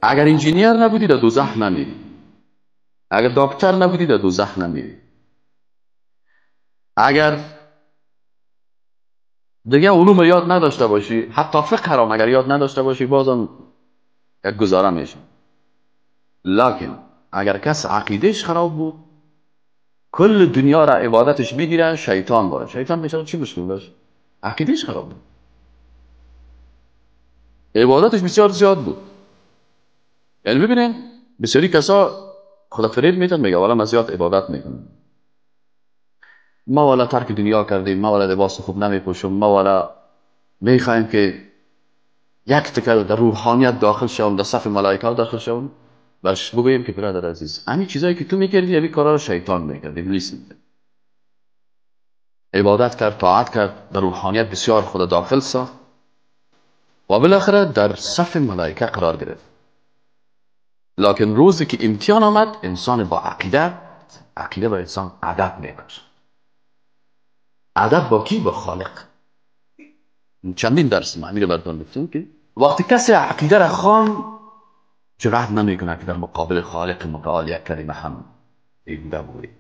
اگر انجینیر نبودی در دوزخ نمیری، اگر دکتر نبودی در دوزخ نمیری، اگر دیگه علوم یاد نداشته باشی، حتی فقه هم اگر یاد نداشته باشی بازم یک گزاره میشه. لکن اگر کس عقیدهش خراب بود، کل دنیا را عبادتش میگیره شیطان باشه. شیطان میشه چی مشکل داشت؟ عقیدهش خراب بود، عبادتش بسیار زیاد بود. یعنی ببینین بسیاری کسا خدا فریب میتن، میگه والا من زیاد عبادت میکنم، ما والا ترک دنیا کردیم، ما والا لباس خوب نمیپوشم، ما والا میخوایم که یک تکل در روحانیت داخل شوم، در صف ملائکه داخل شوم. برش بگویم که برادر عزیز، همین چیزایی که تو میکردی همین کارا رو شیطان میکرد، ابلیس میکرد. عبادت کرد، طاعت کرد، در روحانیت بسیار خدا داخل ساخت و بالاخره در صف ملائکه قرار گرفت. لکن روزی که امتحان آمد، انسان با عقیده با انسان ادب میبخشه. ادب با کی؟ با خالق. چندین درس معنی رو براتون گفتم که وقتی کسی عقیده را خوان جرأت نمیکنه که در مقابل خالق متعال یک کلمه هم بگوید.